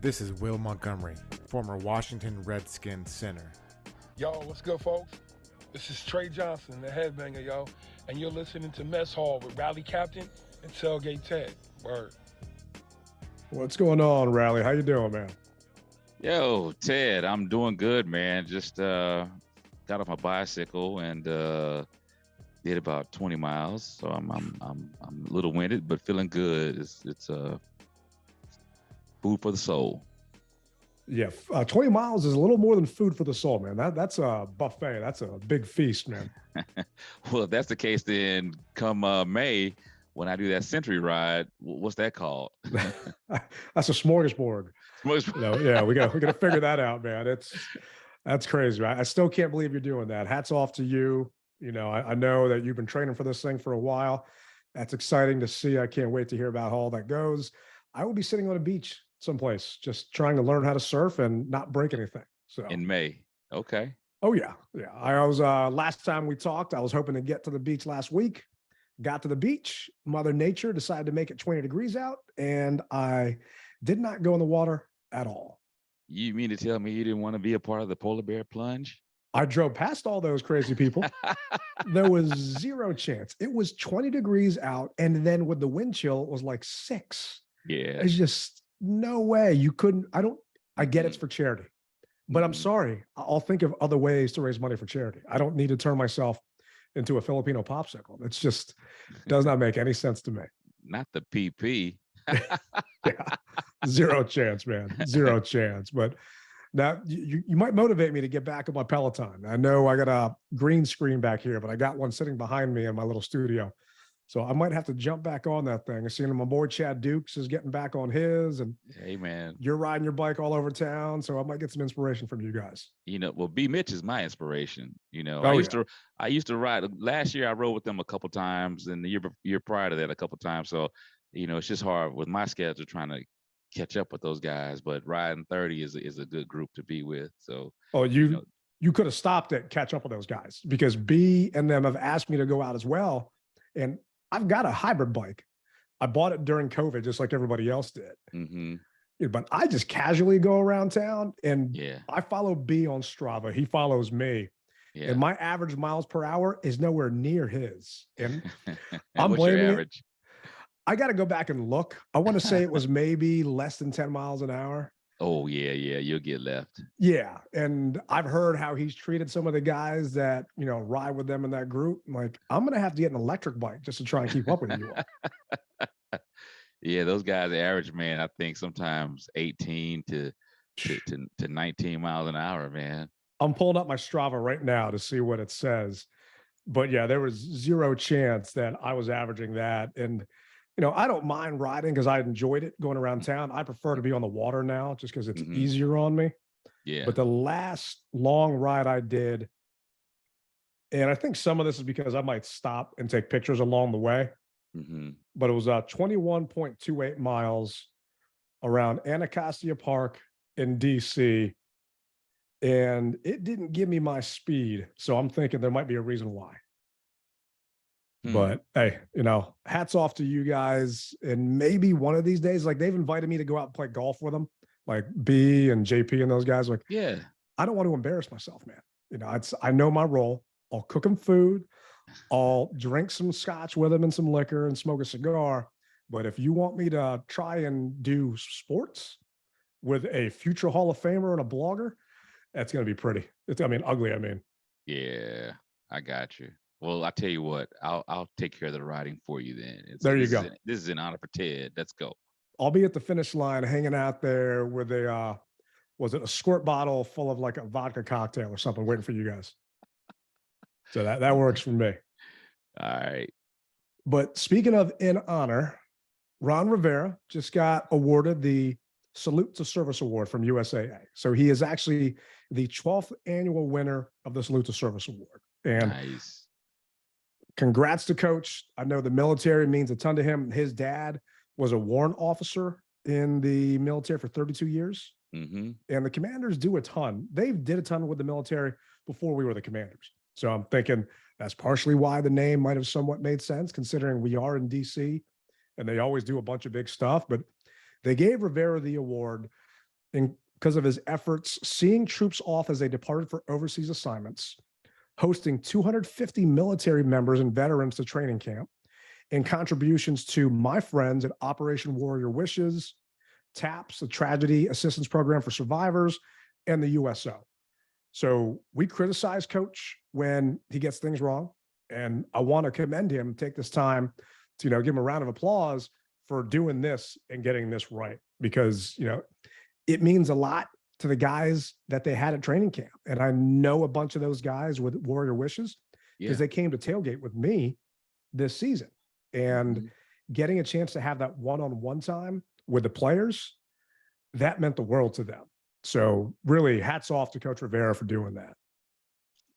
This is Will Montgomery, former Washington Redskins center. Yo, what's good, folks? This is Trey Johnson, the headbanger, yo, and you're listening to Mess Hall with Rally Captain and Tailgate Ted. Word. What's going on, Rally? How you doing, man? Yo, Ted, I'm doing good, man. Just got off my bicycle and did about 20 miles. So I'm a little winded, but feeling good. It's food for the soul. Yeah, 20 miles is a little more than food for the soul, man. That's a buffet. That's a big feast, man. Well, if that's the case, then come May, when I do that century ride, what's that called? That's a smorgasbord. Yeah, we gotta figure that out, man. That's crazy, right? I still can't believe you're doing that. Hats off to you. You know, I know that you've been training for this thing for a while. That's exciting to see. I can't wait to hear about how all that goes. I will be sitting on a beach someplace, just trying to learn how to surf and not break anything. So In May. Okay. Oh yeah. I was last time we talked, I was hoping to get to the beach last week. Got to the beach. Mother Nature decided to make it 20 degrees out, and I did not go in the water at all. You mean to tell me you didn't want to be a part of the polar bear plunge? I drove past all those crazy people. There was zero chance. It was 20 degrees out, and then with the wind chill, it was like 6. Yeah. There's just no way you couldn't. I get it's for charity, but I'm sorry. I'll think of other ways to raise money for charity. I don't need to turn myself into a Filipino popsicle. It's just does not make any sense to me. Not the PP. Yeah, zero chance, man. Zero chance. But now you might motivate me to get back on my Peloton. I know I got a green screen back here, but I got one sitting behind me in my little studio. So I might have to jump back on that thing. I seen my boy Chad Dukes is getting back on his, and Hey, man. you're riding your bike all over town. So I might get some inspiration from you guys. Well, B Mitch is my inspiration. Oh, I used to ride. Last year I rode with them a couple times, and the year prior to that a couple times. So, it's just hard with my schedule trying to catch up with those guys. But riding 30 is a good group to be with. So, you could have stopped at catch up with those guys, because B and them have asked me to go out as well, and I've got a hybrid bike. I bought it during COVID, just like everybody else did. Mm-hmm. But I just casually go around town, and Yeah. I follow B on Strava. He follows me. Yeah. And my average miles per hour is nowhere near his. And I'm blaming your it. average? I got to go back and look. I want to say it was maybe less than 10 miles an hour. Oh, yeah. You'll get left. Yeah. And I've heard how he's treated some of the guys that, ride with them in that group. I'm like, I'm going to have to get an electric bike just to try and keep up with you all. Yeah, those guys average, man, I think sometimes 18 to 19 miles an hour, man. I'm pulling up my Strava right now to see what it says. But yeah, there was zero chance that I was averaging that. And, I don't mind riding because I enjoyed it going around town. I prefer to be on the water now just because it's easier on me. Yeah. But the last long ride I did, and I think some of this is because I might stop and take pictures along the way, but it was 21.28 miles around Anacostia Park in DC. And it didn't give me my speed. So I'm thinking there might be a reason why. But hey, hats off to you guys. And maybe one of these days, like, they've invited me to go out and play golf with them, like B and JP and those guys. Like, yeah, I don't want to embarrass myself, man. I know my role. I'll cook them food. I'll drink some scotch with them and some liquor and smoke a cigar. But if you want me to try and do sports with a future Hall of Famer and a blogger, that's going to be pretty. Ugly. Yeah, I got you. Well, I tell you what, I'll take care of the riding for you then. There you go. This is an honor for Ted. Let's go. I'll be at the finish line hanging out there with was it a squirt bottle full of like a vodka cocktail or something waiting for you guys. So that works for me. All right. But speaking of in honor, Ron Rivera just got awarded the Salute to Service Award from USAA. So he is actually the 12th annual winner of the Salute to Service Award. And nice. Congrats to Coach. I know the military means a ton to him. His dad was a warrant officer in the military for 32 years. And the Commanders do a ton. They did a ton with the military before we were the Commanders. So I'm thinking that's partially why the name might have somewhat made sense, considering we are in DC and they always do a bunch of big stuff. But they gave Rivera the award because of his efforts seeing troops off as they departed for overseas assignments, hosting 250 military members and veterans to training camp, and contributions to my friends at Operation Warrior Wishes, TAPS, the Tragedy Assistance Program for Survivors, and the USO. So we criticize Coach when he gets things wrong. And I want to commend him, take this time to, give him a round of applause for doing this and getting this right, because, it means a lot to the guys that they had at training camp. And I know a bunch of those guys with Warrior Wishes because they came to Tailgate with me this season, and getting a chance to have that one-on-one time with the players, that meant the world to them. So really hats off to Coach Rivera for doing that.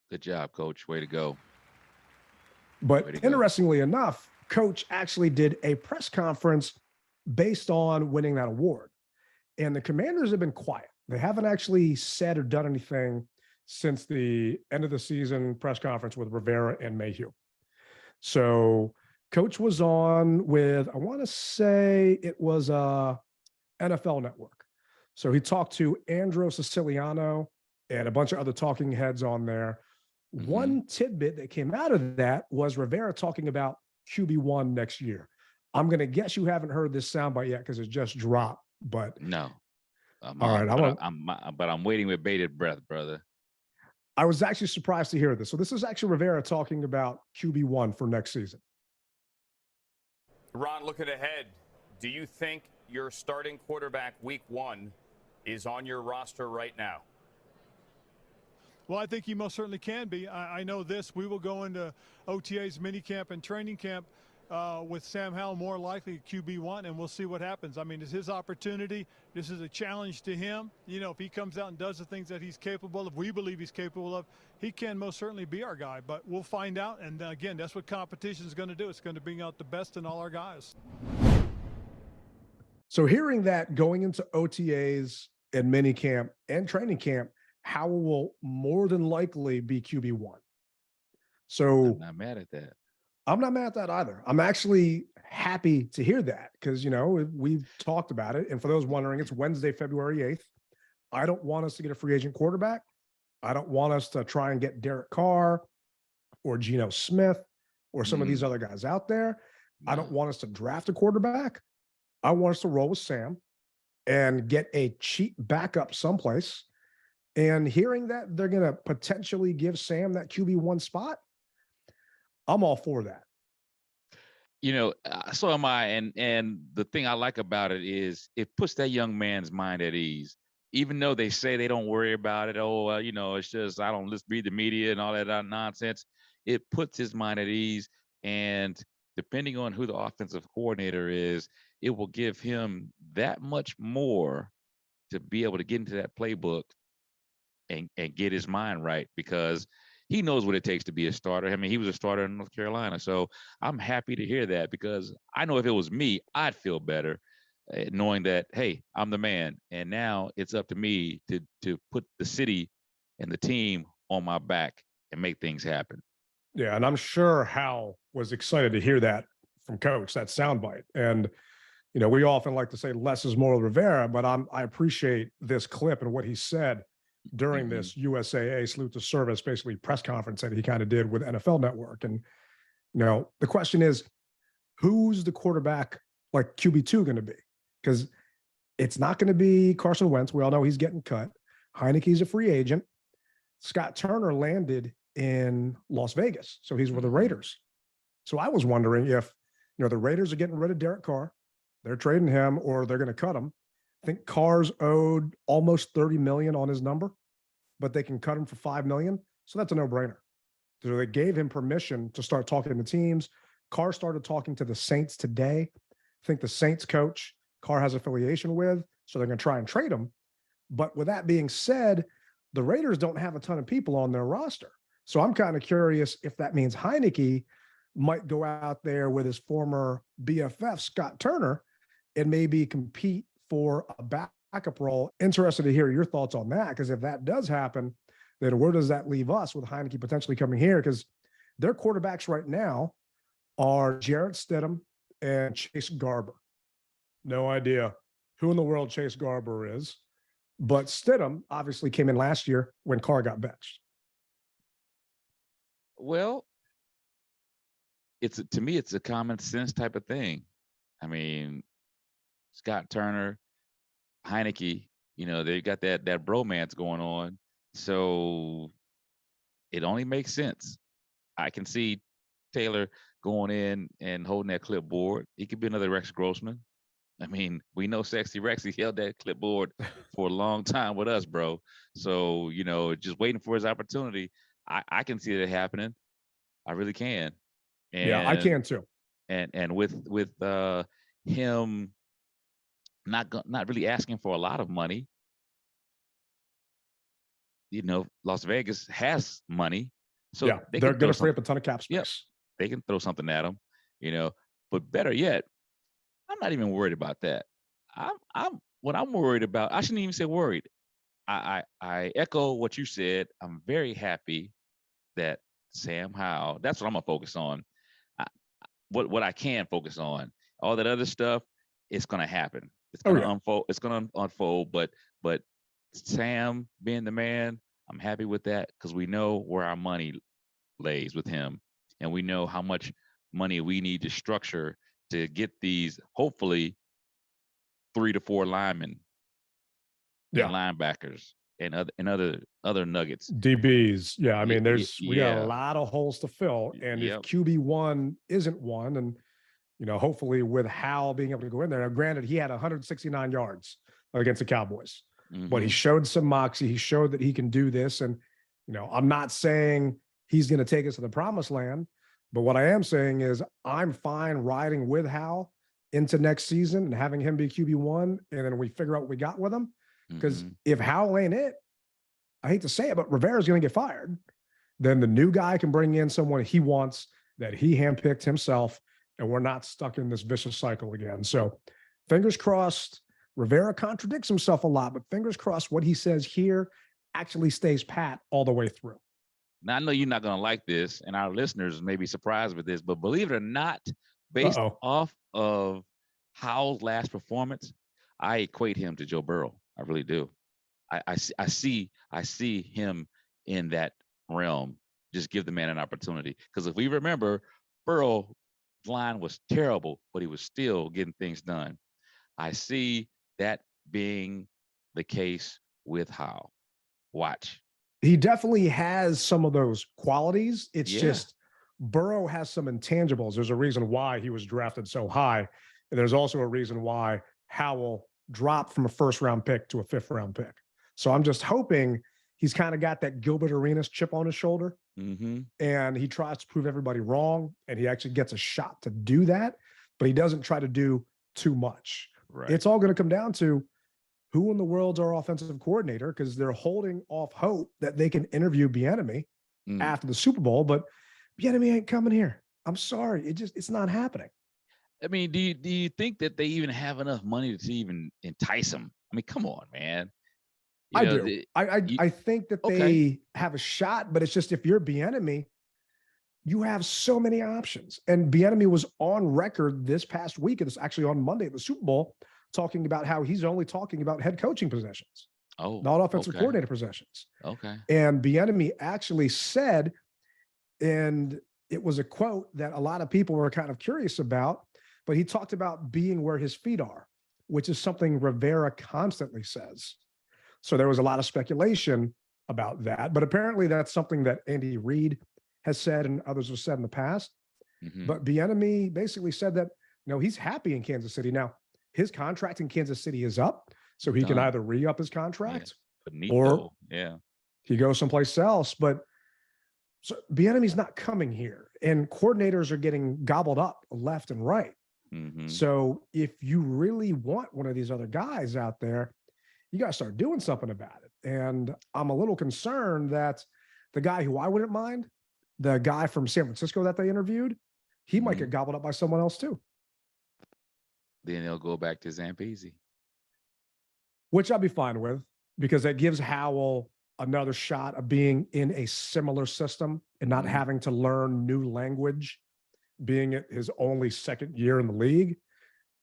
Good job, Coach. Way to go. But interestingly enough, Coach actually did a press conference based on winning that award. And the Commanders have been quiet. They haven't actually said or done anything since the end of the season press conference with Rivera and Mayhew. So Coach was on with, I want to say it was NFL Network. So he talked to Andrew Siciliano and a bunch of other talking heads on there. One tidbit that came out of that was Rivera talking about QB1 next year. I'm going to guess you haven't heard this soundbite yet because it just dropped. But no. All right. But I'm waiting with bated breath, brother. I was actually surprised to hear this. So this is actually Rivera talking about QB1 for next season. Ron, looking ahead, do you think your starting quarterback week 1 is on your roster right now? Well, I think he most certainly can be. I know this. We will go into OTA's minicamp and training camp with Sam Howell more likely QB1, and we'll see what happens. I mean, it's his opportunity. This is a challenge to him. If he comes out and does the things that he's capable of, we believe he's capable of, he can most certainly be our guy. But we'll find out. And again, that's what competition is going to do. It's going to bring out the best in all our guys. So hearing that going into OTAs and minicamp and training camp, Howell will more than likely be QB1. So I'm not mad at that. I'm not mad at that either. I'm actually happy to hear that because, we've talked about it. And for those wondering, it's Wednesday, February 8th. I don't want us to get a free agent quarterback. I don't want us to try and get Derek Carr or Geno Smith or some of these other guys out there. I don't want us to draft a quarterback. I want us to roll with Sam and get a cheap backup someplace. And hearing that they're going to potentially give Sam that QB1 spot, I'm all for that. So am I. And the thing I like about it is it puts that young man's mind at ease, even though they say they don't worry about it. It's just, I don't read the media and all that nonsense. It puts his mind at ease. And depending on who the offensive coordinator is, it will give him that much more to be able to get into that playbook and get his mind right, because he knows what it takes to be a starter. I mean, he was a starter in North Carolina. So I'm happy to hear that, because I know if it was me, I'd feel better knowing that, hey, I'm the man. And now it's up to me to put the city and the team on my back and make things happen. Yeah, and I'm sure Hal was excited to hear that from Coach, that soundbite. And, we often like to say less is more with Rivera, but I appreciate this clip and what he said during this USAA Salute to Service, basically press conference that he kind of did with NFL Network. And, the question is, who's the quarterback like QB2 going to be? Because it's not going to be Carson Wentz. We all know he's getting cut. Heineke's a free agent. Scott Turner landed in Las Vegas, so he's with the Raiders. So I was wondering if, the Raiders are getting rid of Derek Carr. They're trading him, or they're going to cut him. I think Carr's owed almost $30 million on his number, but they can cut him for $5 million. So that's a no-brainer. So they gave him permission to start talking to teams. Carr started talking to the Saints today. I think the Saints coach Carr has affiliation with, so they're going to try and trade him. But with that being said, the Raiders don't have a ton of people on their roster. So I'm kind of curious if that means Heineke might go out there with his former BFF, Scott Turner, and maybe compete for a backup role. Interested to hear your thoughts on that, because if that does happen, then where does that leave us with Heineke potentially coming here? Because their quarterbacks right now are Jarrett Stidham and Chase Garber. No idea who in the world Chase Garber is. But Stidham obviously came in last year when Carr got benched. Well, to me, it's a common sense type of thing. I mean, Scott Turner, Heineke, they got that bromance going on. So it only makes sense. I can see Taylor going in and holding that clipboard. He could be another Rex Grossman. I mean, we know Sexy Rex, he held that clipboard for a long time with us, bro. So, just waiting for his opportunity. I can see that happening. I really can. And, yeah, I can too. And with him not really asking for a lot of money, Las Vegas has money, so yeah, they're going to free up a ton of cap space. Yep, they can throw something at him, But better yet, I'm not even worried about that. What I'm worried about. I shouldn't even say worried. I echo what you said. I'm very happy that Sam Howell. That's what I'm gonna focus on. What I can focus on. All that other stuff, it's gonna happen. It's gonna unfold. It's gonna unfold. But Sam being the man, I'm happy with that because we know where our money lays with him, and we know how much money we need to structure to get these hopefully 3 to 4 linemen, and linebackers, and other nuggets. DBs. Yeah, I mean, we got a lot of holes to fill, and if QB1 isn't one, and hopefully with Howell being able to go in there. Now, granted, he had 169 yards against the Cowboys, but he showed some moxie. He showed that he can do this, and I'm not saying he's going to take us to the promised land, but what I am saying is I'm fine riding with Howell into next season and having him be QB1, and then we figure out what we got with him. Because if Howell ain't it, I hate to say it, but Rivera's going to get fired. Then the new guy can bring in someone he wants that he handpicked himself, and we're not stuck in this vicious cycle again. So fingers crossed. Rivera contradicts himself a lot, but fingers crossed what he says here actually stays pat all the way through. Now, I know you're not going to like this, and our listeners may be surprised with this, but believe it or not, based off of Howell's last performance, I equate him to Joe Burrow. I really do. I see him in that realm. Just give the man an opportunity. Because if we remember, Burrow's line was terrible, but he was still getting things done. I see that being the case with Howell. Watch. He definitely has some of those qualities. It's just Burrow has some intangibles. There's a reason why he was drafted so high. And there's also a reason why Howell dropped from a first-round pick to a fifth-round pick. So I'm just hoping he's kind of got that Gilbert Arenas chip on his shoulder, and he tries to prove everybody wrong, and he actually gets a shot to do that, but he doesn't try to do too much. Right. It's all going to come down to who in the world's our offensive coordinator, because they're holding off hope that they can interview Bieniemy after the Super Bowl, but Bieniemy ain't coming here. I'm sorry. It's not happening. I mean, do you think that they even have enough money to even entice him? I mean, come on, man. I do. I think that they have a shot, but it's just if you're Bieniemy, you have so many options. And Bieniemy was on record this past week, and it's actually on Monday at the Super Bowl, talking about how he's only talking about head coaching positions, not offensive coordinator positions. Okay. And Bieniemy actually said, and it was a quote that a lot of people were kind of curious about, but he talked about being where his feet are, which is something Rivera constantly says. So there was a lot of speculation about that, but apparently that's something that Andy Reid has said and others have said in the past. But Bieniemy basically said that, he's happy in Kansas City. Now, his contract in Kansas City is up, so he can either re-up his contract or he goes someplace else. But so Bieniemy's not coming here, and coordinators are getting gobbled up left and right. So if you really want one of these other guys out there, you got to start doing something about it. And I'm a little concerned that the guy who I wouldn't mind, the guy from San Francisco that they interviewed, he might get gobbled up by someone else too. Then they'll go back to Zampese. Which I'll be fine with, because that gives Howell another shot of being in a similar system and not having to learn new language, being it his only second year in the league.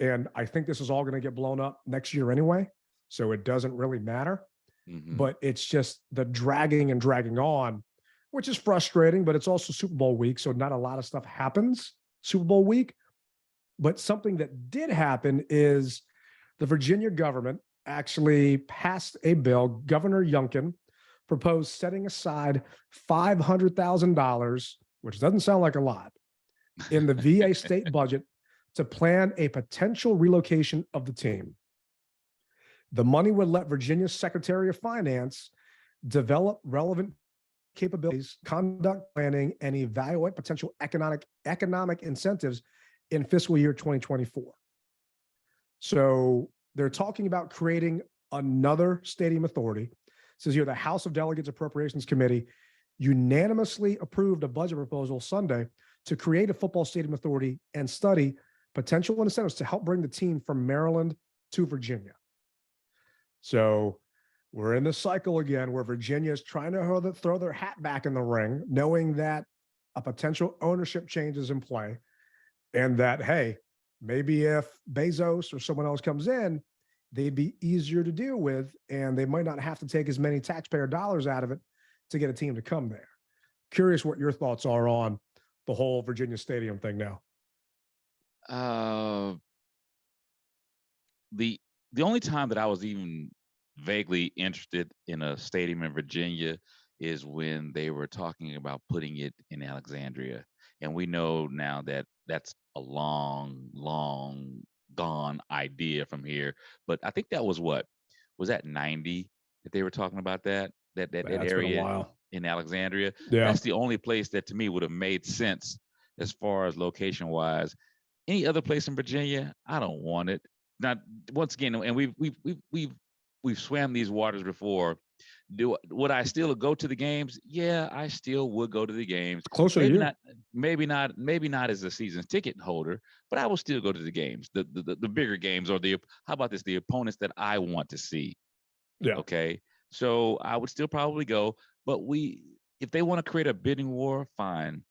And I think this is all going to get blown up next year anyway. So it doesn't really matter. Mhm. But it's just the dragging and dragging on, which is frustrating, but it's also Super Bowl week. So not a lot of stuff happens Super Bowl week. But something that did happen is the Virginia government actually passed a bill. Governor Youngkin proposed setting aside $500,000, which doesn't sound like a lot, in the VA state budget to plan a potential relocation of the team. The money would let Virginia's Secretary of Finance develop relevant capabilities, conduct planning, and evaluate potential economic incentives in fiscal year 2024. So they're talking about creating another stadium authority. It says here the House of Delegates Appropriations Committee unanimously approved a budget proposal Sunday to create a football stadium authority and study potential incentives to help bring the team from Maryland to Virginia. So we're in this cycle again where Virginia is trying to throw their hat back in the ring, knowing that a potential ownership change is in play, and that, hey, maybe if Bezos or someone else comes in, they'd be easier to deal with, and they might not have to take as many taxpayer dollars out of it to get a team to come there. Curious what your thoughts are on the whole Virginia Stadium thing now. The only time that I was even vaguely interested in a stadium in Virginia is when they were talking about putting it in Alexandria. And we know now that that's a long gone idea from here. But I think that was that 90 that they were talking about that It's been a area while. in Alexandria. Yeah. That's the only place that to me would have made sense as far as location wise. Any other place in Virginia, I don't want it. Not once again, and we've swam these waters before. Would I still go to the games? Yeah, I still would go to the games. It's closer maybe to you. Maybe not as a season ticket holder, but I will still go to the games, the bigger games, or how about this, the opponents that I want to see. Yeah. Okay. So I would still probably go, but if they want to create a bidding war, fine.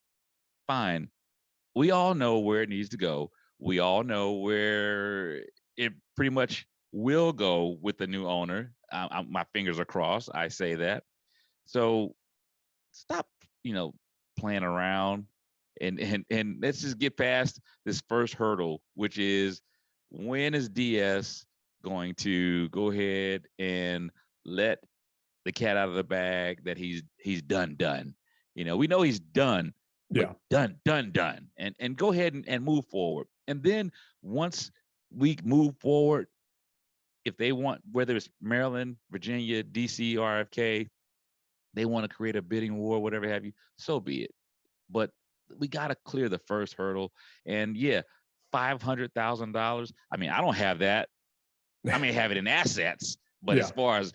We all know where it needs to go. We all know where it pretty much will go with the new owner. My fingers are crossed. I say that. So stop, playing around and let's just get past this first hurdle, which is when is DS going to go ahead and let the cat out of the bag that he's done. We know he's done. Yeah. Done. And go ahead and move forward. And then once we move forward, if they want, whether it's Maryland, Virginia, DC, RFK, they want to create a bidding war, whatever have you, so be it. But we got to clear the first hurdle. And yeah, $500,000. I mean, I don't have that. I may have it in assets, but Yeah. as far as,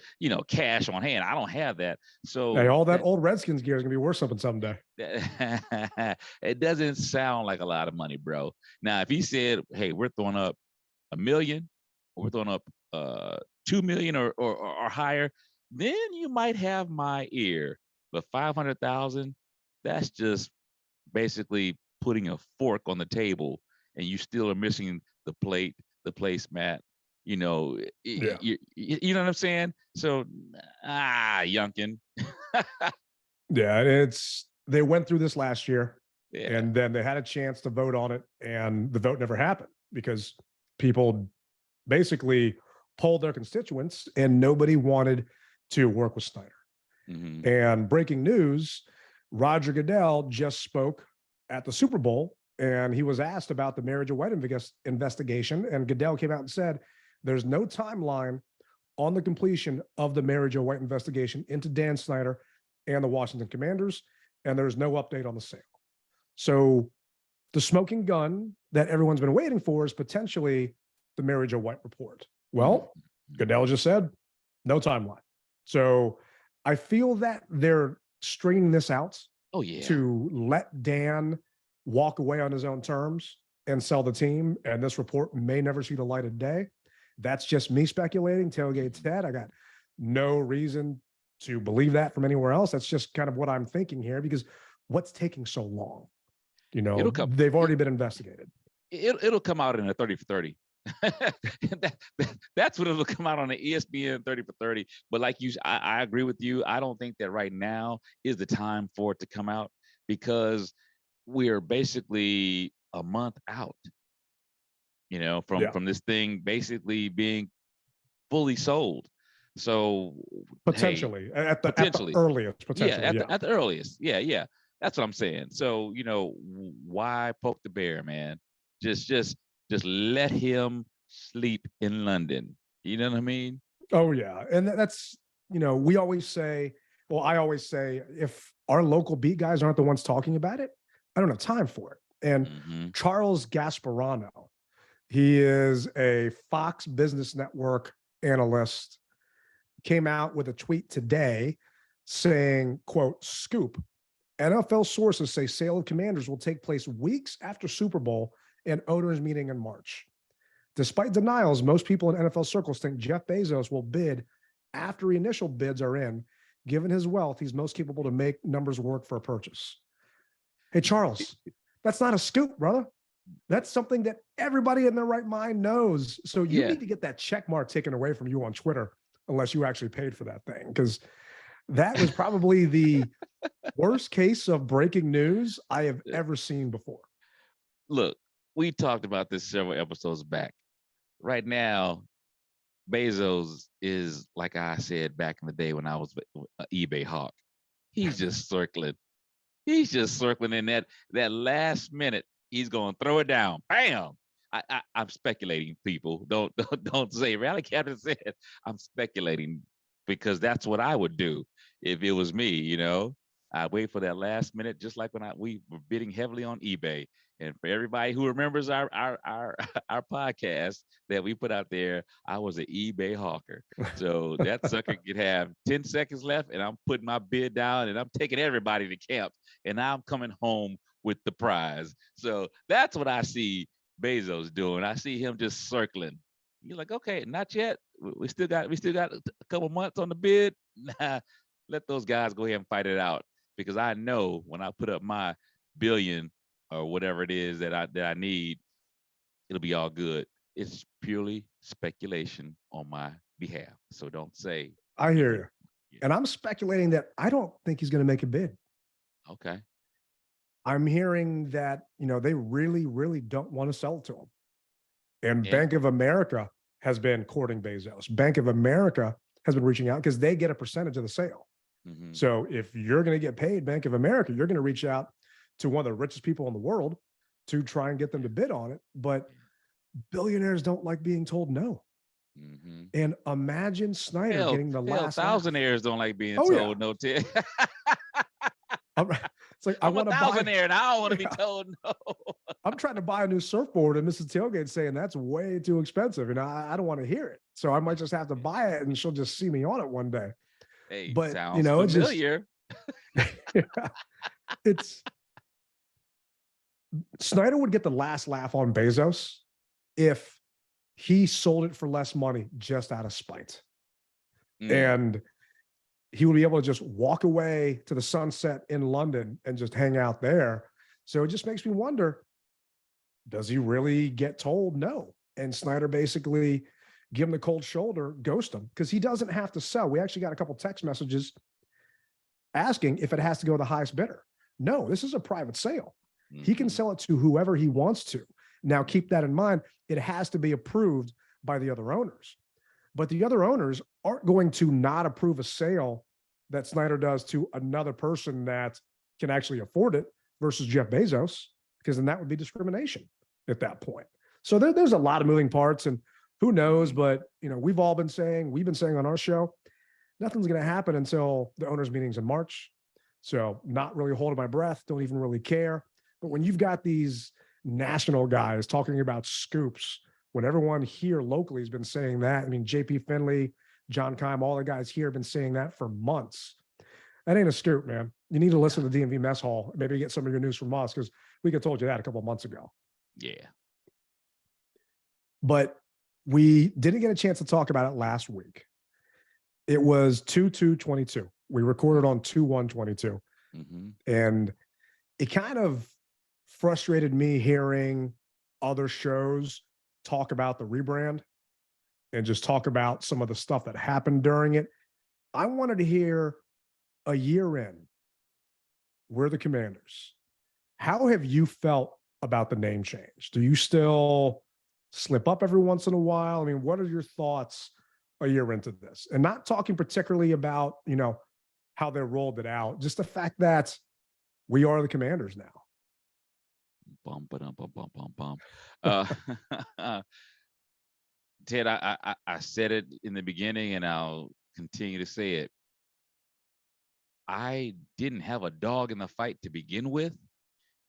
cash on hand, I don't have that. So Hey, all that old Redskins gear is going to be worth something someday. It doesn't sound like a lot of money, bro. Now, if he said, hey, we're throwing up $1 million, or we're throwing up 2 million or higher, then you might have my ear. But 500,000, that's just basically putting a fork on the table, and you still are missing the plate, the placemat. You know what I'm saying? So, Youngkin. Yeah, they went through this last year, Yeah. and then they had a chance to vote on it, and the vote never happened because people basically polled their constituents, and nobody wanted to work with Snyder. Mhm. And breaking news, Roger Goodell just spoke at the Super Bowl, and he was asked about the Marriage of White investigation, and Goodell came out and said, there's no timeline on the completion of the Marriage of White investigation into Dan Snyder and the Washington Commanders, and there's no update on the sale. So the smoking gun that everyone's been waiting for is potentially the Marriage of White report. Well, Goodell just said, no timeline. So I feel that they're stringing this out to let Dan walk away on his own terms and sell the team, and this report may never see the light of day. That's just me speculating. Tailgate Ted, I got no reason to believe that from anywhere else. That's just kind of what I'm thinking here, because what's taking so long? They've already been investigated. It'll come out in a 30 for 30. That's what it'll come out on the ESPN 30 for 30. But like I agree with you. I don't think that right now is the time for it to come out because we are basically a month out, from this thing basically being fully sold. So potentially at the earliest, potentially, at the earliest. Yeah. That's what I'm saying. So, why poke the bear, man? Just let him sleep in London. You know what I mean? Oh yeah. And that's, we always say, well, I always say, if our local beat guys aren't the ones talking about it, I don't have time for it. And Charles Gasparano, he is a Fox Business Network analyst, came out with a tweet today saying, quote, "Scoop, NFL sources say sale of Commanders will take place weeks after Super Bowl and owners meeting in March. Despite denials, most people in NFL circles think Jeff Bezos will bid after initial bids are in. Given his wealth, he's most capable to make numbers work for a purchase." Hey, Charles, that's not a scoop, brother. That's something that everybody in their right mind knows. So you need to get that check mark taken away from you on Twitter, unless you actually paid for that thing, because that was probably the worst case of breaking news I have ever seen before. Look, we talked about this several episodes back. Right now, Bezos is, like I said back in the day when I was an eBay hawk, he's just circling. He's just circling in that last minute. He's going to throw it down. Bam! I'm speculating, people. Don't say. Rally Captain said, I'm speculating because that's what I would do if it was me. I'd wait for that last minute, just like when we were bidding heavily on eBay. And for everybody who remembers our podcast that we put out there, I was an eBay hawker. So that sucker could have 10 seconds left, and I'm putting my bid down, and I'm taking everybody to camp, and I'm coming home with the prize. So that's what I see Bezos doing. I see him just circling. You're like, okay, not yet. We still got a couple months on the bid. Nah, let those guys go ahead and fight it out, because I know when I put up my billion or whatever it is that I need, it'll be all good. It's purely speculation on my behalf. So don't say. I hear you. Yeah. And I'm speculating that I don't think he's going to make a bid. Okay. I'm hearing that, they really, really don't want to sell it to him. And Bank of America has been courting Bezos. Bank of America has been reaching out because they get a percentage of the sale. Mm-hmm. So if you're going to get paid Bank of America, you're going to reach out to one of the richest people in the world to try and get them to bid on it. But billionaires don't like being told no. Mm-hmm. And imagine Snyder getting the last. Thousandaires don't like being told no. It's like, I'm a thousandaire and I don't want to be told no. I'm trying to buy a new surfboard and Mrs. Tailgate saying that's way too expensive. And I don't want to hear it. So I might just have to buy it and she'll just see me on it one day. Hey, but sounds familiar. It's Snyder would get the last laugh on Bezos if he sold it for less money just out of spite. And he would be able to just walk away to the sunset in London and just hang out there. So it just makes me wonder, does he really get told no? And Snyder basically give him the cold shoulder, ghost him, because he doesn't have to sell. We actually got a couple text messages asking if it has to go to the highest bidder. No, this is a private sale. Mm-hmm. He can sell it to whoever he wants to. Now, keep that in mind. It has to be approved by the other owners. But the other owners aren't going to not approve a sale that Snyder does to another person that can actually afford it versus Jeff Bezos, because then that would be discrimination at that point. So there's a lot of moving parts, and who knows, but we've been saying on our show, nothing's going to happen until the owners' meetings in March. So not really holding my breath, don't even really care. But when you've got these national guys talking about scoops, when everyone here locally has been saying that, JP Finley, John Keim, all the guys here have been saying that for months. That ain't a scoop, man. You need to listen to DMV Mess Hall, maybe get some of your news from us, because we could have told you that a couple of months ago. Yeah. But we didn't get a chance to talk about it last week. It was 2/2/22. We recorded on 2/1/22. Mm-hmm. And it kind of frustrated me hearing other shows talk about the rebrand and just talk about some of the stuff that happened during it. I wanted to hear, a year in, we're the Commanders. How have you felt about the name change? Do you still slip up every once in a while? I mean, what are your thoughts a year into this? And not talking particularly about, how they rolled it out, just the fact that we are the Commanders now. Bum, ba-dum, bum, bum, bum, bum. Ted, I said it in the beginning, and I'll continue to say it. I didn't have a dog in the fight to begin with.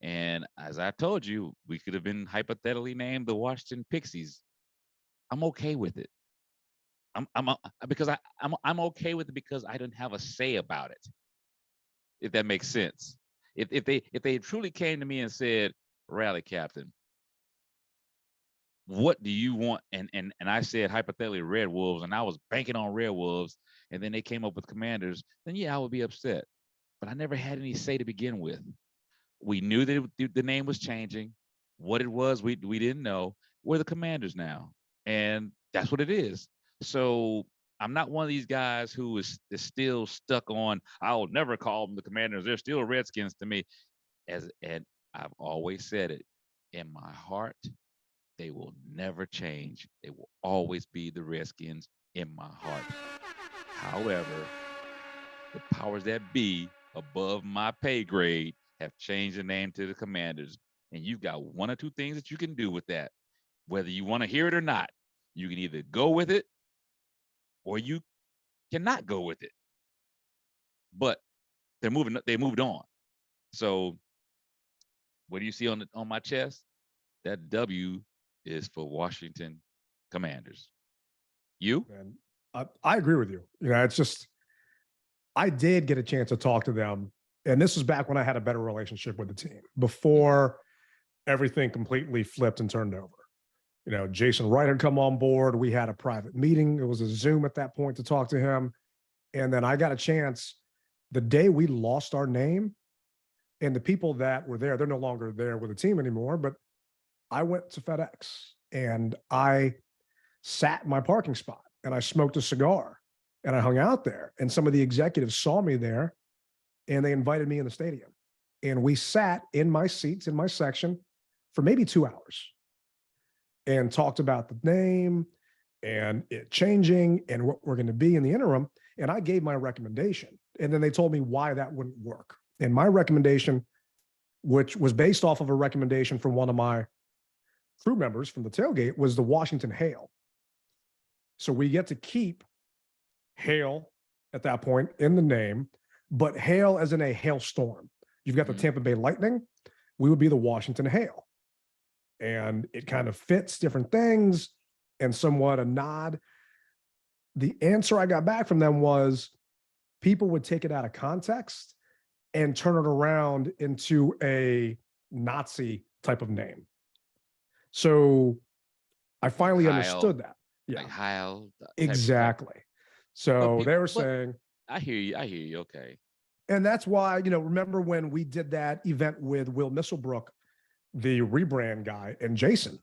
And as I told you, we could have been hypothetically named the Washington Pixies. I'm okay with it. I'm okay with it because I didn't have a say about it. If that makes sense. If they truly came to me and said, "Rally Captain, what do you want?" And I said hypothetically Red Wolves, and I was banking on Red Wolves, and then they came up with Commanders, then yeah, I would be upset. But I never had any say to begin with. We knew that the name was changing. What it was, we didn't know. We're the Commanders now, and that's what it is. So I'm not one of these guys who is still stuck on, I'll never call them the Commanders. They're still Redskins to me. And I've always said it, in my heart, they will never change. They will always be the Redskins in my heart. However, the powers that be above my pay grade have changed the name to the Commanders. And you've got one or two things that you can do with that. Whether you want to hear it or not, you can either go with it or you cannot go with it. But they moved on. So what do you see on my chest? That W is for Washington Commanders. You? And I agree with you. It's just, I did get a chance to talk to them. And this was back when I had a better relationship with the team, before everything completely flipped and turned over. Jason Wright had come on board. We had a private meeting. It was a Zoom at that point to talk to him. And then I got a chance the day we lost our name, and the people that were there, they're no longer there with the team anymore, but I went to FedEx and I sat in my parking spot and I smoked a cigar and I hung out there. And some of the executives saw me there and they invited me in the stadium. And we sat in my seats, in my section, for maybe 2 hours and talked about the name and it changing and what we're going to be in the interim. And I gave my recommendation. And then they told me why that wouldn't work. And my recommendation, which was based off of a recommendation from one of my crew members from the Tailgate, was the Washington Hail. So we get to keep Hail at that point in the name, but Hail as in a hailstorm. You've got the Tampa Bay Lightning. We would be the Washington Hail. And it kind of fits different things and somewhat a nod. The answer I got back from them was people would take it out of context and turn it around into a Nazi type of name. So I finally understood that. Yeah. Like Heil. Exactly. So they were saying, I hear you. Okay. And that's why, remember when we did that event with Will Misselbrook, the rebrand guy, and Jason,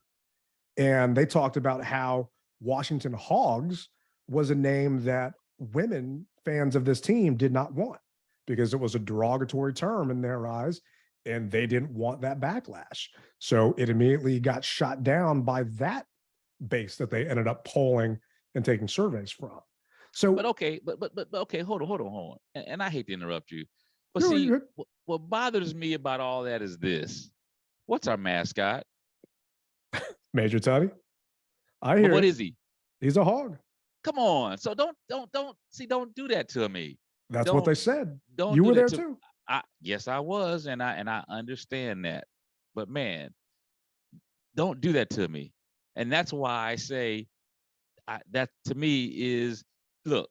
and they talked about how Washington Hogs was a name that women fans of this team did not want because it was a derogatory term in their eyes and they didn't want that backlash. So it immediately got shot down by that base that they ended up polling and taking surveys from. So, but okay, hold on. And I hate to interrupt you, but see, what bothers me about all that is this: what's our mascot? Major Teddy. I hear. What is he? He's a hog. Come on. So don't do that to me. That's what they said. Don't. You were there too. Yes, I was, and I understand that. But man, don't do that to me. And that's why I say that to me is, look,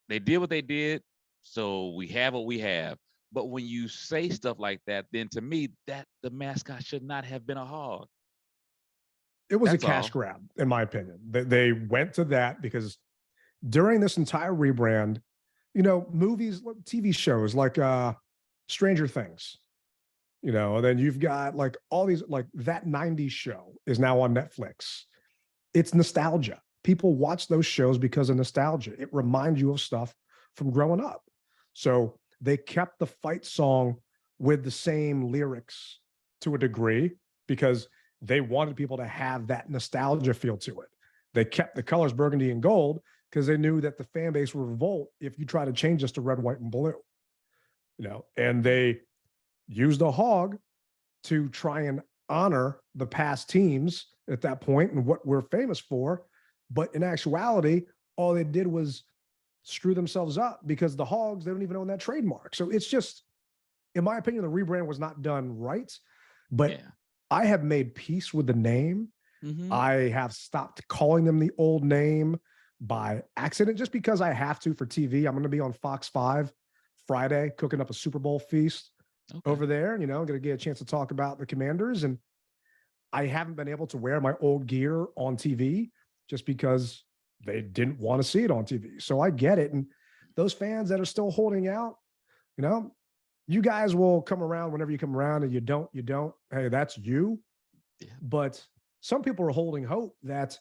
they did what they did, so we have what we have. But when you say stuff like that, then to me, that the mascot should not have been a hog. It was a cash grab, in my opinion. They went to that because during this entire rebrand, movies, TV shows like Stranger Things, you know, and then you've got like all these, like that 90s show is now on Netflix. It's nostalgia. People watch those shows because of nostalgia. It reminds you of stuff from growing up. So they kept the fight song with the same lyrics to a degree because they wanted people to have that nostalgia feel to it. They kept the colors burgundy and gold because they knew that the fan base would revolt if you try to change this to red, white, and blue. You know, and they used a hog to try and honor the past teams at that point and what we're famous for. But in actuality, all they did was screw themselves up because the hogs, they don't even own that trademark. So it's just, in my opinion, the rebrand was not done right. But I have made peace with the name. I have stopped calling them the old name by accident, just because I have to for TV. I'm going to be on Fox 5 Friday, cooking up a Super Bowl feast over there. You know, I'm going to get a chance to talk about the Commanders. And I haven't been able to wear my old gear on TV just because they didn't want to see it on TV. So I get it. And those fans that are still holding out, you know, you guys will come around whenever you come around, and you don't. Hey, that's you. But some people are holding hope that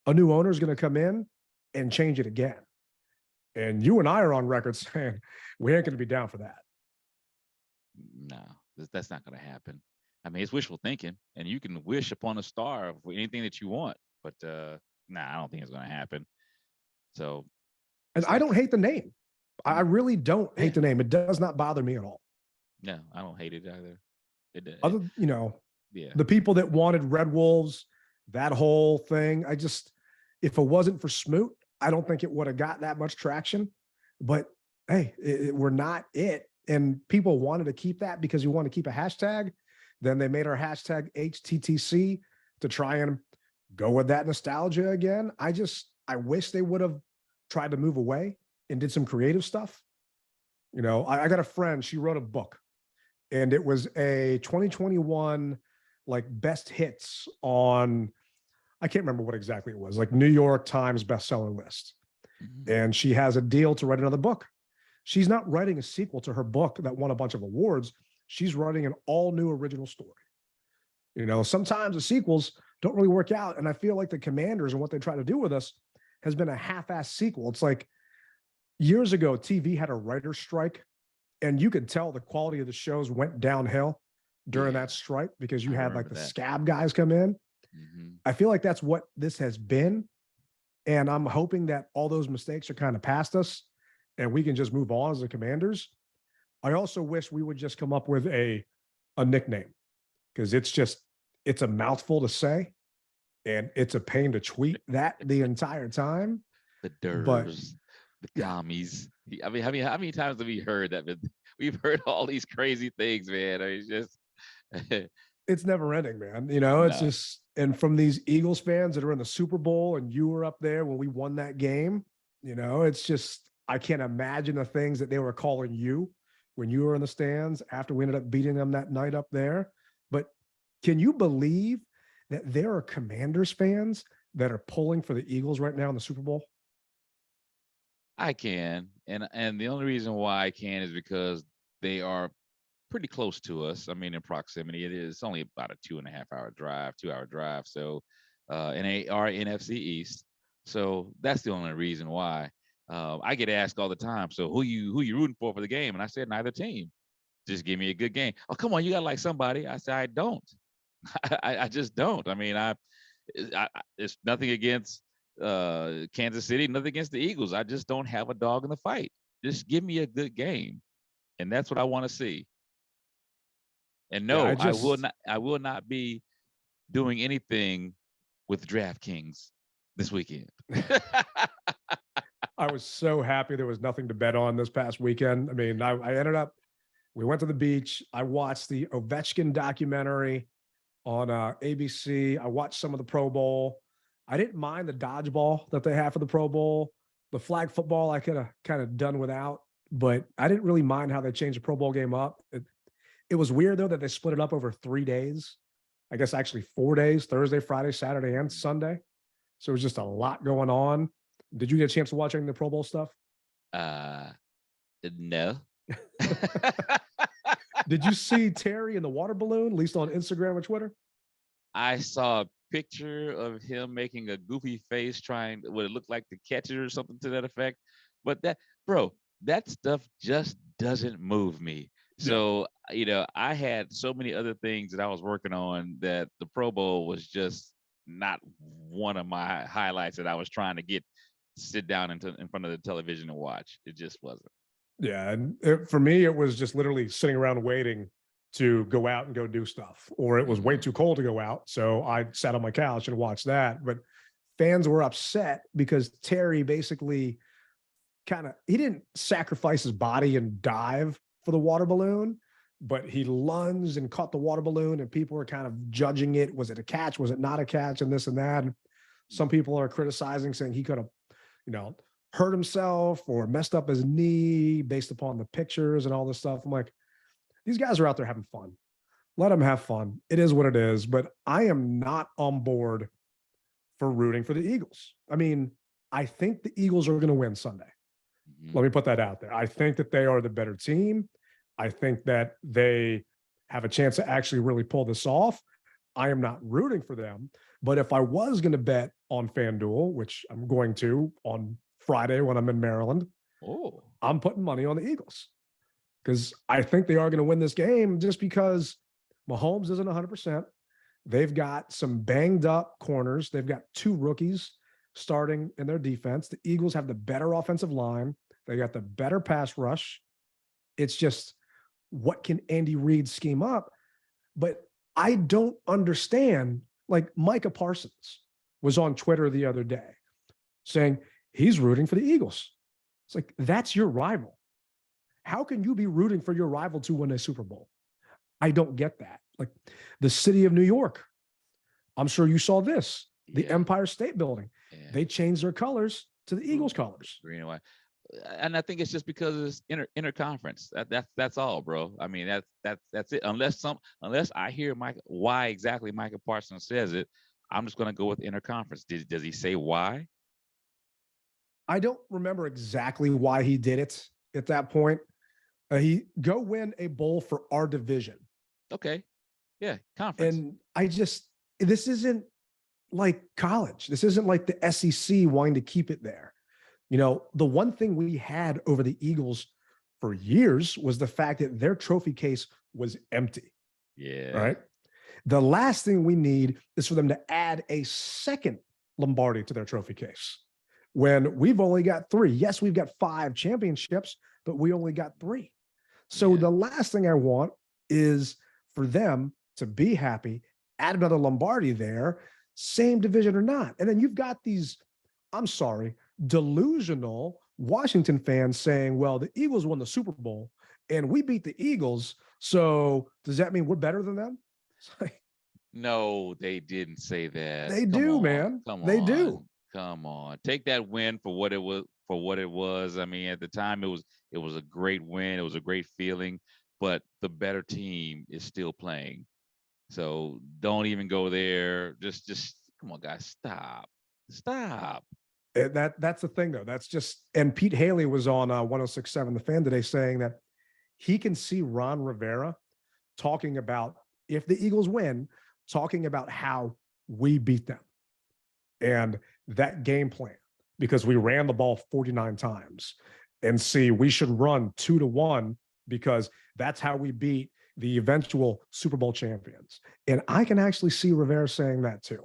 a new owner is going to come in and change it again. And you and I are on record saying we ain't going to be down for that. No, that's not going to happen. I mean, it's wishful thinking, and you can wish upon a star for anything that you want, but I don't think it's going to happen. So, and I don't hate the name. I really don't hate the name. It does not bother me at all. No, I don't hate it either. Other, you know, the people that wanted Red Wolves, that whole thing, if it wasn't for Smoot, I don't think it would have got that much traction. But hey, we're not it. And people wanted to keep that because you want to keep a hashtag. Then they made our hashtag HTTC to try and go with that nostalgia again. I wish they would have tried to move away and did some creative stuff. You know, I got a friend, she wrote a book, and it was a 2021 like best hits on, I can't remember what exactly it was, like New York Times bestseller list. And she has a deal to write another book. She's not writing a sequel to her book that won a bunch of awards. She's writing an all new original story. You know, sometimes the sequels don't really work out. And I feel like the Commanders and what they try to do with us has been a half-ass sequel. It's like years ago, TV had a writer's strike, and you could tell the quality of the shows went downhill during that strike because you had like the scab guys come in. I feel like that's what this has been. And I'm hoping that all those mistakes are kind of past us and we can just move on as the Commanders. I also wish we would just come up with a nickname, because it's a mouthful to say and it's a pain to tweet that the entire time. The Durs, the commies. I mean, how many times have we heard that? We've heard all these crazy things, man. I mean, it's just it's never ending, man. You know, it's just, and from these Eagles fans that are in the Super Bowl, and you were up there when we won that game, you know, it's just, I can't imagine the things that they were calling you when you were in the stands after we ended up beating them that night up there. But can you believe that there are Commanders fans that are pulling for the Eagles right now in the Super Bowl? I can. And the only reason why I can is because they are pretty close to us. I mean, in proximity, it's only about a 2.5-hour drive, 2-hour drive. So, and they are NFC East. So that's the only reason why. I get asked all the time, so who you rooting for the game? And I said, neither team. Just give me a good game. Oh, come on, you got to like somebody. I said, I don't. I just don't. I mean, it's nothing against Kansas City, nothing against the Eagles. I just don't have a dog in the fight. Just give me a good game. And that's what I want to see. And no, I will not be doing anything with DraftKings this weekend. I was so happy there was nothing to bet on this past weekend. I mean, I ended up, we went to the beach. I watched the Ovechkin documentary on ABC. I watched some of the Pro Bowl. I didn't mind the dodgeball that they have for the Pro Bowl. The flag football I could have kind of done without, but I didn't really mind how they changed the Pro Bowl game up. It was weird, though, that they split it up over 3 days. I guess actually 4 days, Thursday, Friday, Saturday, and Sunday. So it was just a lot going on. Did you get a chance to watch any of the Pro Bowl stuff? No. Did you see Terry in the water balloon, at least on Instagram or Twitter? I saw a picture of him making a goofy face trying what it looked like to catch it or something to that effect. But that stuff just doesn't move me. Yeah. So, I had so many other things that I was working on that the Pro Bowl was just not one of my highlights that I was trying to sit down in front of the television and watch. It just wasn't. Yeah. And for me, it was just literally sitting around waiting to go out and go do stuff, or it was way too cold to go out. So I sat on my couch and watched that. But fans were upset because Terry basically he didn't sacrifice his body and dive for the water balloon, but he lunged and caught the water balloon, and people were kind of judging it. Was it a catch? Was it not a catch? And this and that. And some people are criticizing, saying he could have, hurt himself or messed up his knee based upon the pictures and all this stuff. I'm like, these guys are out there having fun. Let them have fun. It is what it is. But I am not on board for rooting for the Eagles. I mean, I think the Eagles are going to win Sunday. Let me put that out there. I think that they are the better team. I think that they have a chance to actually really pull this off. I am not rooting for them. But if I was going to bet on FanDuel, which I'm going to on Friday when I'm in Maryland, I'm putting money on the Eagles because I think they are going to win this game just because Mahomes isn't 100%. They've got some banged up corners. They've got 2 rookies starting in their defense. The Eagles have the better offensive line. They got the better pass rush. It's just, what can Andy Reid scheme up? But I don't understand. Like Micah Parsons was on Twitter the other day saying he's rooting for the Eagles. It's like, that's your rival. How can you be rooting for your rival to win a Super Bowl? I don't get that. Like the city of New York, I'm sure you saw this, the Empire State Building. Yeah. They changed their colors to the Eagles colors. Green and white. And I think it's just because it's interconference. That's all, bro. I mean, that's it. Unless I hear why exactly Micah Parsons says it, I'm just going to go with interconference. Does he say why? I don't remember exactly why he did it at that point. He go win a bowl for our division. Okay. Yeah, conference. And this isn't like college. This isn't like the SEC wanting to keep it there. The one thing we had over the Eagles for years was the fact that their trophy case was empty. Yeah. Right. The last thing we need is for them to add a second Lombardi to their trophy case when we've only got 3. Yes, we've got 5 championships, but we only got 3. So the last thing I want is for them to be happy, add another Lombardi there, same division or not. And then you've got these, I'm sorry, delusional Washington fans saying, well, the Eagles won the Super Bowl and we beat the Eagles. So does that mean we're better than them? No, they didn't say that. They do, man. They do. Come on. Take that win for what it was. I mean, at the time it was a great win. It was a great feeling, but the better team is still playing. So don't even go there. Just come on, guys. Stop. That's the thing, though. That's just, and Pete Haley was on 106.7 The Fan today saying that he can see Ron Rivera talking about, if the Eagles win, talking about how we beat them and that game plan, because we ran the ball 49 times, and see, we should run 2-1 because that's how we beat the eventual Super Bowl champions. And I can actually see Rivera saying that too.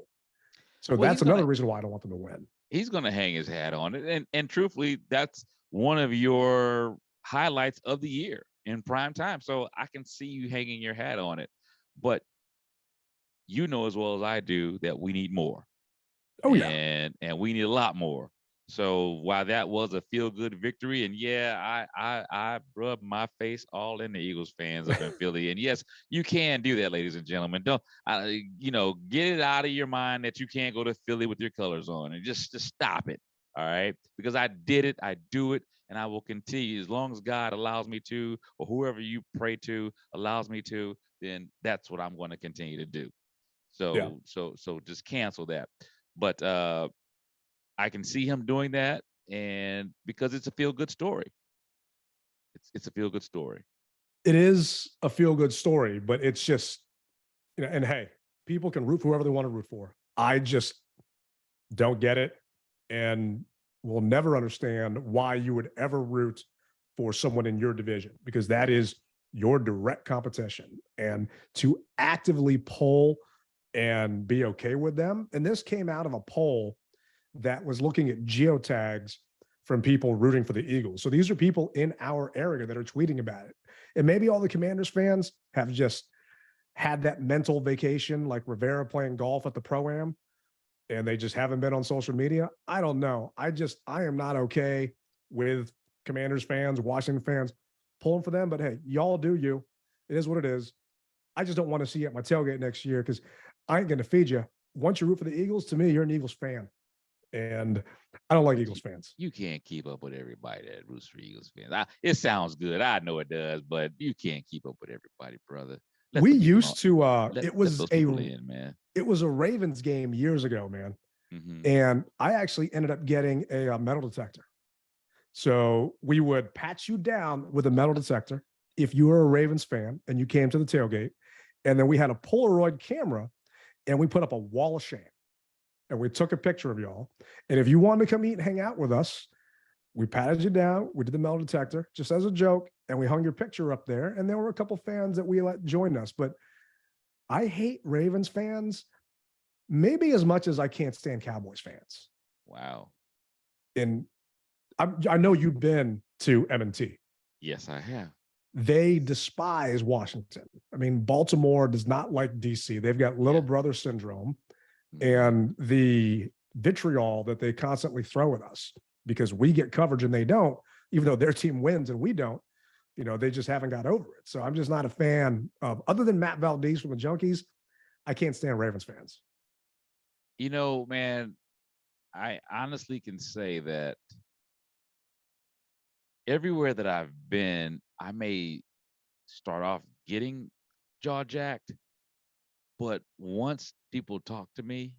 So that's another reason why I don't want them to win. He's going to hang his hat on it. And truthfully, that's one of your highlights of the year in prime time. So I can see you hanging your hat on it. But you know as well as I do that we need more. Oh, yeah. And we need a lot more. So while that was a feel-good victory, and I rubbed my face all in the Eagles fans up in Philly. And yes, you can do that, ladies and gentlemen. Don't get it out of your mind that you can't go to Philly with your colors on, and just stop it. All right, because I did it, I do it, and I will continue as long as God allows me to, or whoever you pray to allows me to. Then that's what I'm going to continue to do. So just cancel that. But I can see him doing that, and because it's a feel-good story. It's a feel-good story. it is a feel-good story, but it's just, and hey, people can root for whoever they want to root for. I just don't get it, and will never understand why you would ever root for someone in your division, because that is your direct competition. And to actively poll and be okay with them. And this came out of a poll that was looking at geotags from people rooting for the Eagles. So these are people in our area that are tweeting about it. And maybe all the Commanders fans have just had that mental vacation, like Rivera playing golf at the Pro-Am, and they just haven't been on social media. I don't know. I am not okay with Commanders fans, Washington fans pulling for them. But hey, y'all do you. It is what it is. I just don't want to see you at my tailgate next year, because I ain't going to feed you. Once you root for the Eagles, to me, you're an Eagles fan. And I don't like Eagles fans. You can't keep up with everybody that roots for Eagles fans. It sounds good. I know it does, but you can't keep up with everybody, brother. We used to, it was a Ravens game years ago, man. Mm-hmm. And I actually ended up getting a metal detector. So we would pat you down with a metal detector if you were a Ravens fan and you came to the tailgate. And then we had a Polaroid camera and we put up a wall of shame. And we took a picture of y'all. And if you wanted to come eat and hang out with us, we patted you down. We did the metal detector just as a joke. And we hung your picture up there. And there were a couple fans that we let join us. But I hate Ravens fans maybe as much as I can't stand Cowboys fans. Wow. And I know you've been to M&T. Yes, I have. They despise Washington. I mean, Baltimore does not like DC. They've got little brother syndrome. And the vitriol that they constantly throw at us because we get coverage and they don't, even though their team wins and we don't, they just haven't got over it. So I'm just not a fan of, other than Matt Valdez from the Junkies, I can't stand Ravens fans. Man, I honestly can say that everywhere that I've been, I may start off getting jaw jacked, but once people talk to me,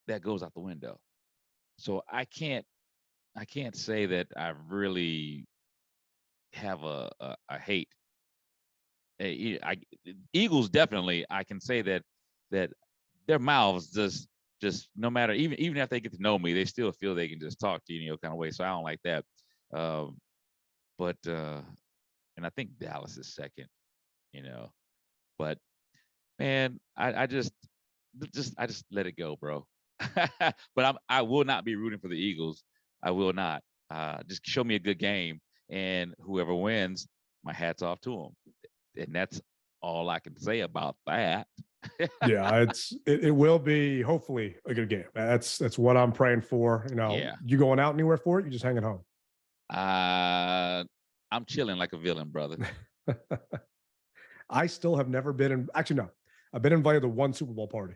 that goes out the window. So I can't say that I really have a hate. Eagles definitely. I can say that their mouths just no matter, even if they get to know me, they still feel they can just talk to you, kind of way. So I don't like that. But and I think Dallas is second. But man, I just let it go, bro. But I will not be rooting for the Eagles. I will not. Just show me a good game, and whoever wins, my hat's off to them. And that's all I can say about that. Yeah, it will be hopefully a good game. That's what I'm praying for. You going out anywhere for it? You just hanging home? I'm chilling like a villain, brother. I still have never been in. Actually, no, I've been invited to one Super Bowl party.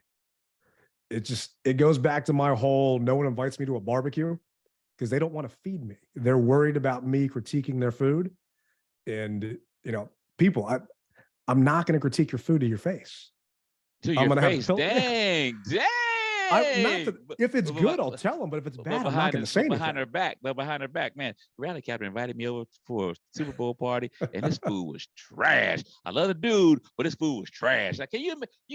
It goes back to my whole no one invites me to a barbecue because they don't want to feed me. They're worried about me critiquing their food. And, people, I'm not going to critique your food to your face. To your face? Dang. If it's good, I'll tell them. But if it's bad, I'm not going to say anything. Behind her back, man. Rally Captain invited me over for a Super Bowl party, and this food was trash. I love the dude, but this food was trash. Like, you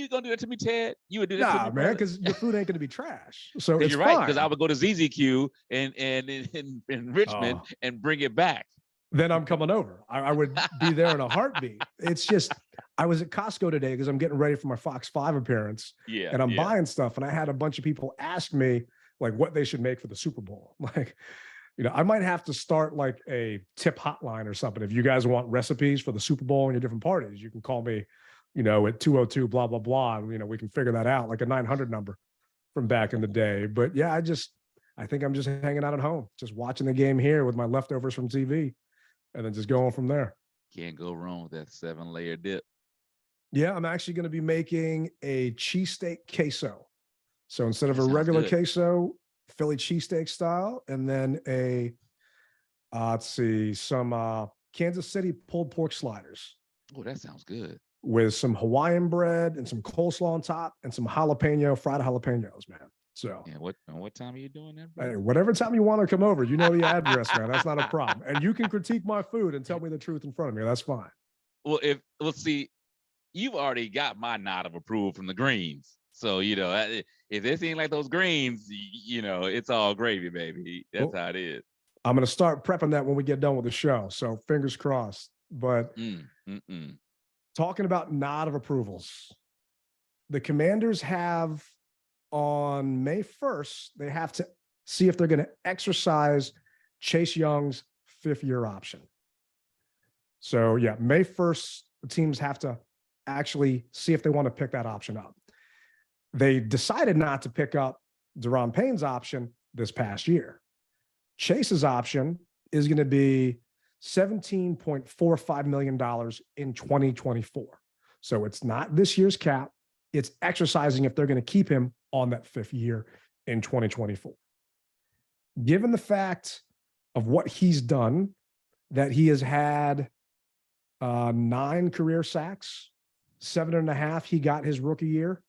gonna do that to me, Ted? You would do that to me, man, because your food ain't going to be trash. So it's you're right, because I would go to ZZQ in Richmond and bring it back. Then I'm coming over. I would be there in a heartbeat. It's just, I was at Costco today because I'm getting ready for my Fox 5 appearance. Yeah. And I'm buying stuff. And I had a bunch of people ask me like what they should make for the Super Bowl. Like, I might have to start like a tip hotline or something. If you guys want recipes for the Super Bowl and your different parties, you can call me, at 202 blah, blah, blah. And, we can figure that out, like a 900 number from back in the day. But yeah, I think I'm just hanging out at home, just watching the game here with my leftovers from TV. And then just going from there. Can't go wrong with that 7-layer dip. Yeah, I'm actually going to be making a cheesesteak queso. So instead of a regular queso, Philly cheesesteak style, and then some Kansas City pulled pork sliders. Oh, that sounds good. With some Hawaiian bread and some coleslaw on top and some fried jalapenos, man. So, yeah, what time are you doing that? Hey, whatever time you want to come over, the address, man. That's not a problem. And you can critique my food and tell me the truth in front of me. That's fine. Well, let's see, you've already got my nod of approval from the Greens. So, if they seem like those Greens, it's all gravy, baby. That's how it is. I'm going to start prepping that when we get done with the show. So fingers crossed. But talking about nod of approvals, the Commanders have on May 1st, they have to see if they're going to exercise Chase Young's 5th-year option. So yeah, May 1st, the teams have to actually see if they want to pick that option up. They decided not to pick up Daron Payne's option this past year. Chase's option is going to be $17.45 million in 2024. So it's not this year's cap. It's exercising if they're going to keep him on that 5th year in 2024. Given the fact of what he's done, that he has had 9 career sacks, 7.5 he got his rookie year,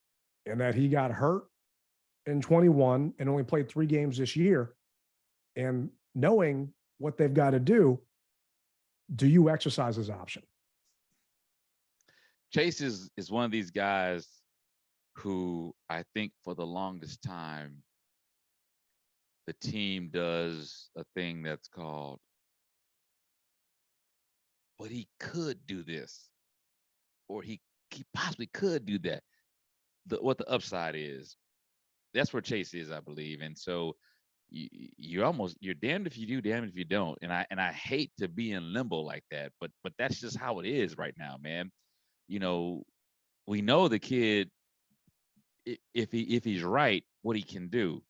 and that he got hurt in 21 and only played 3 games this year, and knowing what they've got to do you exercise his option? Chase is one of these guys who I think for the longest time, the team does a thing that's called, but he could do this, or he possibly could do that. What the upside is, that's where Chase is, I believe. And so you're damned if you do, damned if you don't. And I hate to be in limbo like that, but that's just how it is right now, man. We know the kid, if he's right, what he can do,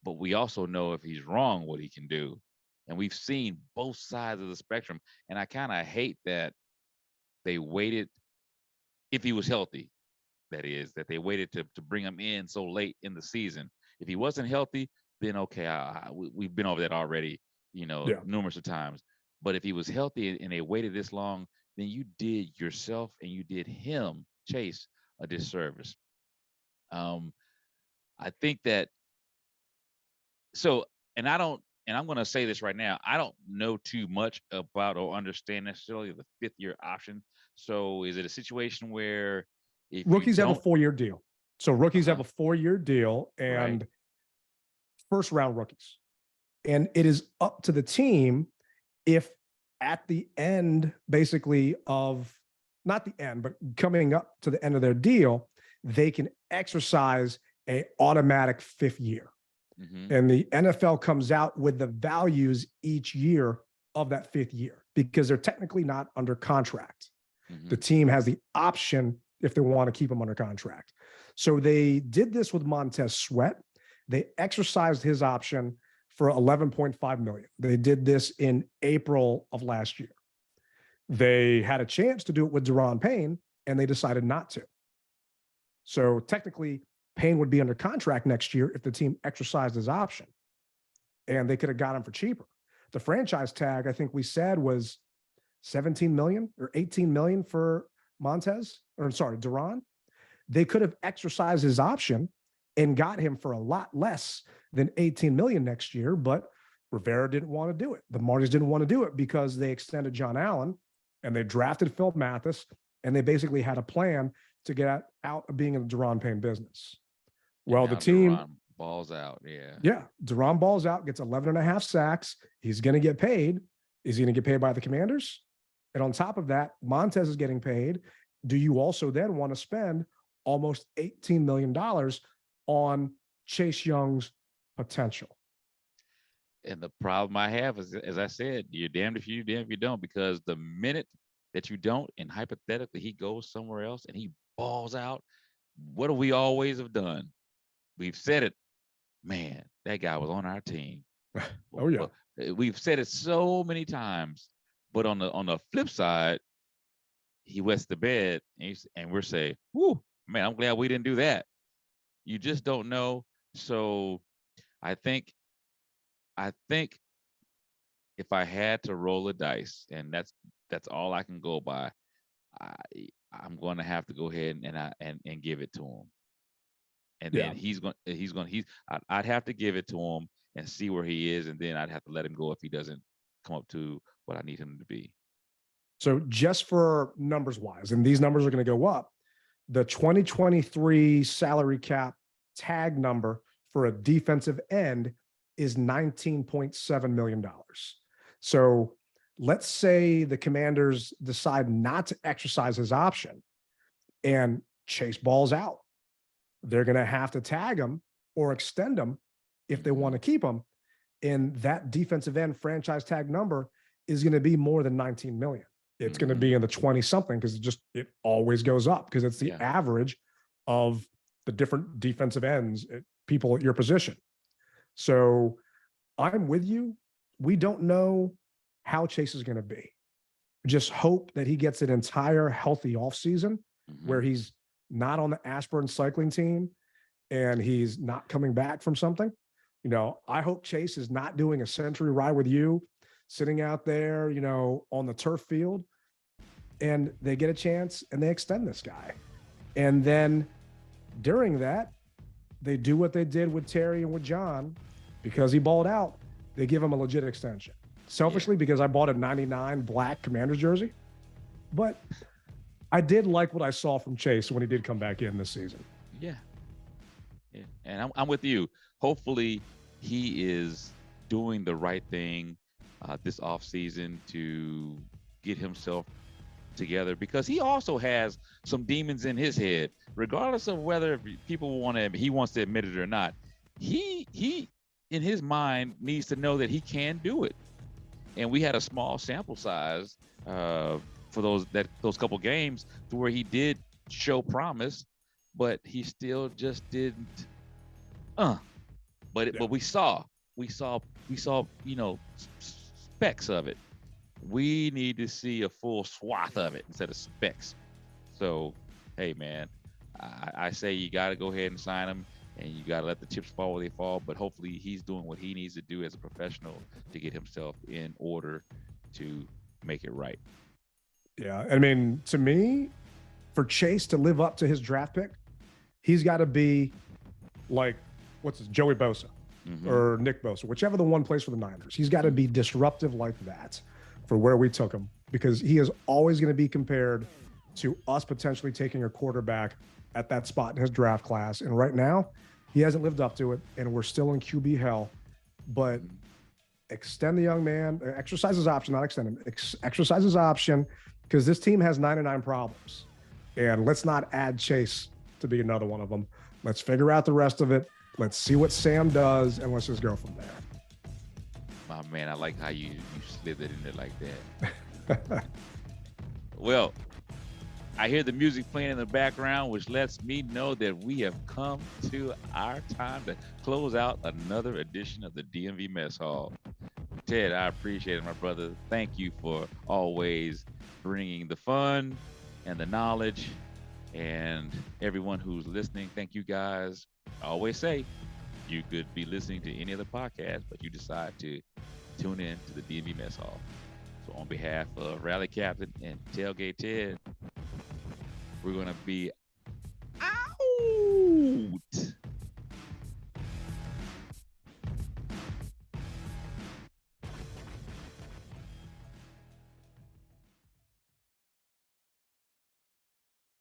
but we also know if he's wrong, what he can do. And we've seen both sides of the spectrum. And I kind of hate that they waited, if he was healthy, that is, that they waited to bring him in so late in the season. If he wasn't healthy, then okay, we've been over that already, numerous of times. But if he was healthy and they waited this long, then you did yourself and you did him, Chase, a disservice. I think that, and I'm going to say this right now, I don't know too much about or understand necessarily the 5th-year option. So is it a situation where if rookies have a 4-year deal? So rookies have a 4-year deal, and first round rookies. And it is up to the team if at the end, basically of, not the end, but coming up to the end of their deal, they can exercise a automatic 5th year. And the NFL comes out with the values each year of that 5th year because they're technically not under contract. The team has the option if they want to keep him under contract. So they did this with Montez Sweat. They exercised his option for $11.5 million. They did this in April of last year. They had a chance to do it with Daron Payne, and they decided not to. So technically, Payne would be under contract next year if the team exercised his option, and they could have got him for cheaper. The franchise tag, I think we said, was $17 million or $18 million for Daron. They could have exercised his option and got him for a lot less than $18 million next year, but Rivera didn't want to do it. The Martys didn't want to do it because they extended John Allen and they drafted Phil Mathis, and they basically had a plan to get out of being in the Daron Payne business. Well, the team Daron balls out. Yeah. Daron balls out, gets 11.5 sacks. He's going to get paid. Is he going to get paid by the Commanders? And on top of that, Montez is getting paid. Do you also then want to spend almost $18 million on Chase Young's potential? And the problem I have is, as I said, you're damned if you do, damned if you don't, because the minute that you don't, and hypothetically he goes somewhere else and he balls out, what do we always have done? We've said it, man, that guy was on our team. Oh yeah. We've said it so many times, but on the flip side, he wets the bed, and we're saying, "Whoo, man, I'm glad we didn't do that." You just don't know. So I think if I had to roll a dice, and that's all I can go by, I'm going to have to go ahead and give it to him. And then I'd have to give it to him and see where he is, and then I'd have to let him go if he doesn't come up to what I need him to be. So just for numbers wise, and these numbers are going to go up, the 2023 salary cap tag number for a defensive end is $19.7 million. So let's say the Commanders decide not to exercise his option and Chase balls out. They're going to have to tag him or extend him if they want to keep him. And that defensive end franchise tag number is going to be more than 19 million. It's going to be in the 20 something because it always goes up because it's the average of the different defensive ends, people at your position. So I'm with you. We don't know how Chase is going to be. Just hope that he gets an entire healthy offseason where he's not on the aspirin cycling team and he's not coming back from something. You know, I hope Chase is not doing a century ride with you, sitting out there, you know, on the turf field, and they get a chance and they extend this guy. And then during that, they do what they did with Terry and with John because he balled out. They give him a legit extension. Selfishly, because I bought a 99 black Commanders jersey, but I did like what I saw from Chase when he did come back in this season. Yeah. And I'm with you. Hopefully he is doing the right thing this offseason to get himself together, because he also has some demons in his head, regardless of whether he wants to admit it or not. He in his mind needs to know that he can do it. And we had a small sample size for those couple games to where he did show promise, but he still just didn't. But we saw, you know, specks of it. We need to see a full swath of it instead of specks. So, hey, man, I say you got to go ahead and sign him, and you got to let the chips fall where they fall. But hopefully he's doing what he needs to do as a professional to get himself in order to make it right. Yeah. I mean, to me, for Chase to live up to his draft pick, he's got to be like, Joey Bosa or Nick Bosa, whichever the one plays for the Niners. He's got to be disruptive like that for where we took him, because he is always going to be compared to us potentially taking a quarterback at that spot in his draft class. And right now, he hasn't lived up to it, and we're still in QB hell. But extend the young man, exercise his option, not extend him, exercise his option, because this team has 99 problems. And let's not add Chase to be another one of them. Let's figure out the rest of it. Let's see what Sam does, and let's just go from there. My man, I like how you slid it in there like that. Well, I hear the music playing in the background, which lets me know that we have come to our time to close out another edition of the DMV Mess Hall. Ted, I appreciate it, my brother. Thank you for always bringing the fun and the knowledge, and everyone who's listening. Thank you, guys. I always say you could be listening to any other podcast, but you decide to tune in to the DMV Mess Hall. So on behalf of Rally Captain and Tailgate Ted, we're going to be out.